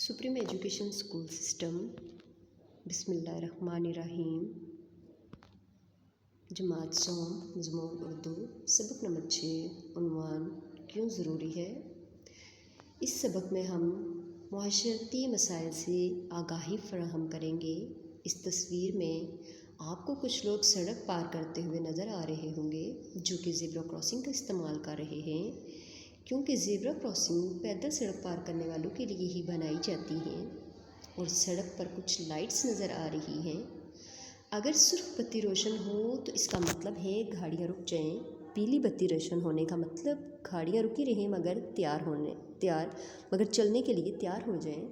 Supreme education school system बिस्मिल्लाहिर्रहमानिर्रहीम जमात सोम मज़मून उर्दू सबक number 6 उन्वान क्यों ज़रूरी है। इस सबक में हम मुआशरती मसाइल से आगाही फराहम करेंगे। इस तस्वीर में आपको कुछ लोग सड़क पार करते हुए नज़र आ रहे होंगे जो कि ज़ेब्रा क्रॉसिंग का इस्तेमाल कर रहे हैं, क्योंकि ज़ेब्रा क्रॉसिंग पैदल सड़क पार करने वालों के लिए ही बनाई जाती हैं। और सड़क पर कुछ लाइट्स नज़र आ रही हैं। अगर सुर्ख बत्ती रोशन हो तो इसका मतलब है गाड़ियाँ रुक जाएं। पीली बत्ती रोशन होने का मतलब गाड़ियाँ रुकी रहें मगर चलने के लिए तैयार हो जाएं।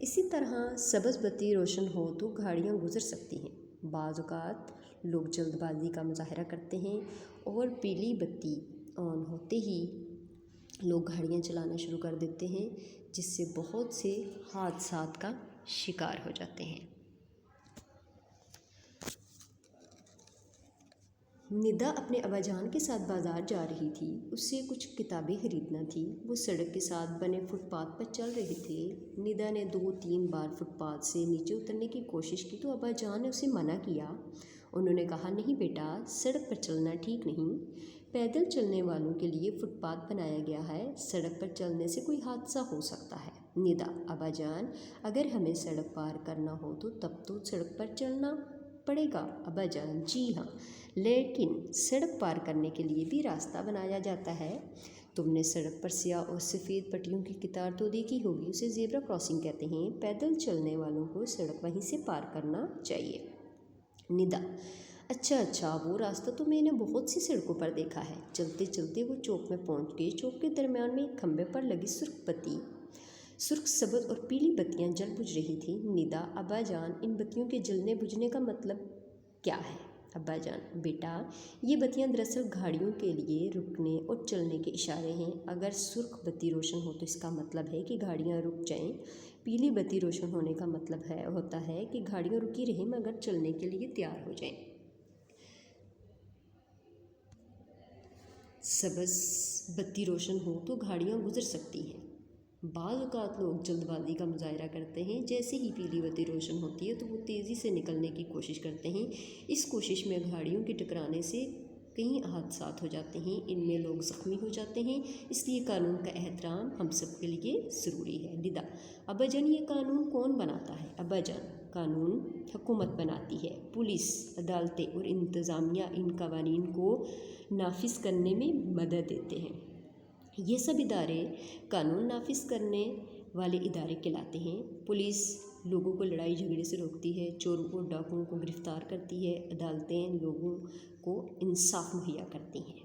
इसी तरह सब्ज़ बत्ती रोशन हो तो गाड़ियाँ गुजर सकती हैं। बाज़ औक़ात लोग जल्दबाजी का मुज़ाहरा करते हैं और पीली बत्ती ऑन होते ही लोग गाड़ियाँ चलाना शुरू कर देते हैं, जिससे बहुत से हादसात का शिकार हो जाते हैं। निदा अपने अब्बाजान के साथ बाज़ार जा रही थी। उसे कुछ किताबें खरीदना थी। वो सड़क के साथ बने फुटपाथ पर चल रहे थे। निदा ने 2-3 बार फुटपाथ से नीचे उतरने की कोशिश की तो अब्बाजान ने उसे मना किया। उन्होंने कहा, नहीं बेटा, सड़क पर चलना ठीक नहीं। पैदल चलने वालों के लिए फुटपाथ बनाया गया है। सड़क पर चलने से कोई हादसा हो सकता है। निदा, अब्बाजान, अगर हमें सड़क पार करना हो तो तब तो सड़क पर चलना पड़ेगा। अब्बाजान, जी हाँ, लेकिन सड़क पार करने के लिए भी रास्ता बनाया जाता है। तुमने सड़क पर स्याह और सफ़ेद पट्टियों की कतार तो देखी होगी, उसे ज़ेब्रा क्रॉसिंग कहते हैं। पैदल चलने वालों को सड़क वहीं से पार करना चाहिए। निदा, अच्छा, वो रास्ता तो मैंने बहुत सी सड़कों पर देखा है। चलते चलते वो चौक में पहुंच गए। चौक के दरमियान में एक खंभे पर लगी सुर्ख, सब्ज़ और पीली बत्तियां जल बुझ रही थी। निदा, अब्बाजान, इन बत्तियों के जलने बुझने का मतलब क्या है? अब्बाजान, बेटा, ये बत्तियां दरअसल गाड़ियों के लिए रुकने और चलने के इशारे हैं। अगर सुर्ख बत्ती रोशन हो तो इसका मतलब है कि गाड़ियां रुक जाएं। पीली बत्ती रोशन होने का मतलब होता है कि गाड़ियां रुकी रहें मगर चलने के लिए तैयार हो जाएं। सब्ज़ बत्ती रोशन हो तो गाड़ियाँ गुजर सकती हैं। बाज़ औक़ात लोग जल्दबाज़ी का मुज़ाहरा करते हैं। जैसे ही पीली बत्ती रोशन होती है तो वो तेज़ी से निकलने की कोशिश करते हैं। इस कोशिश में गाड़ियों के टकराने से कई हादसात हो जाते हैं। इनमें लोग ज़ख्मी हो जाते हैं। इसलिए कानून का एहतराम हम सब के लिए ज़रूरी है। निदा, अब्बाजान, ये कानून कौन बनाता है? अब्बाजान, कानून हुकूमत बनाती है। पुलिस, अदालतें और इंतज़ामिया इन कवानीन को नाफिज करने में मदद देते हैं। ये सब इदारे कानून नाफिज करने वाले इदारे कहलाते हैं। पुलिस लोगों को लड़ाई झगड़े से रोकती है, चोरों और डाकुओं को गिरफ्तार करती है। अदालतें लोगों को इंसाफ मुहैया करती हैं।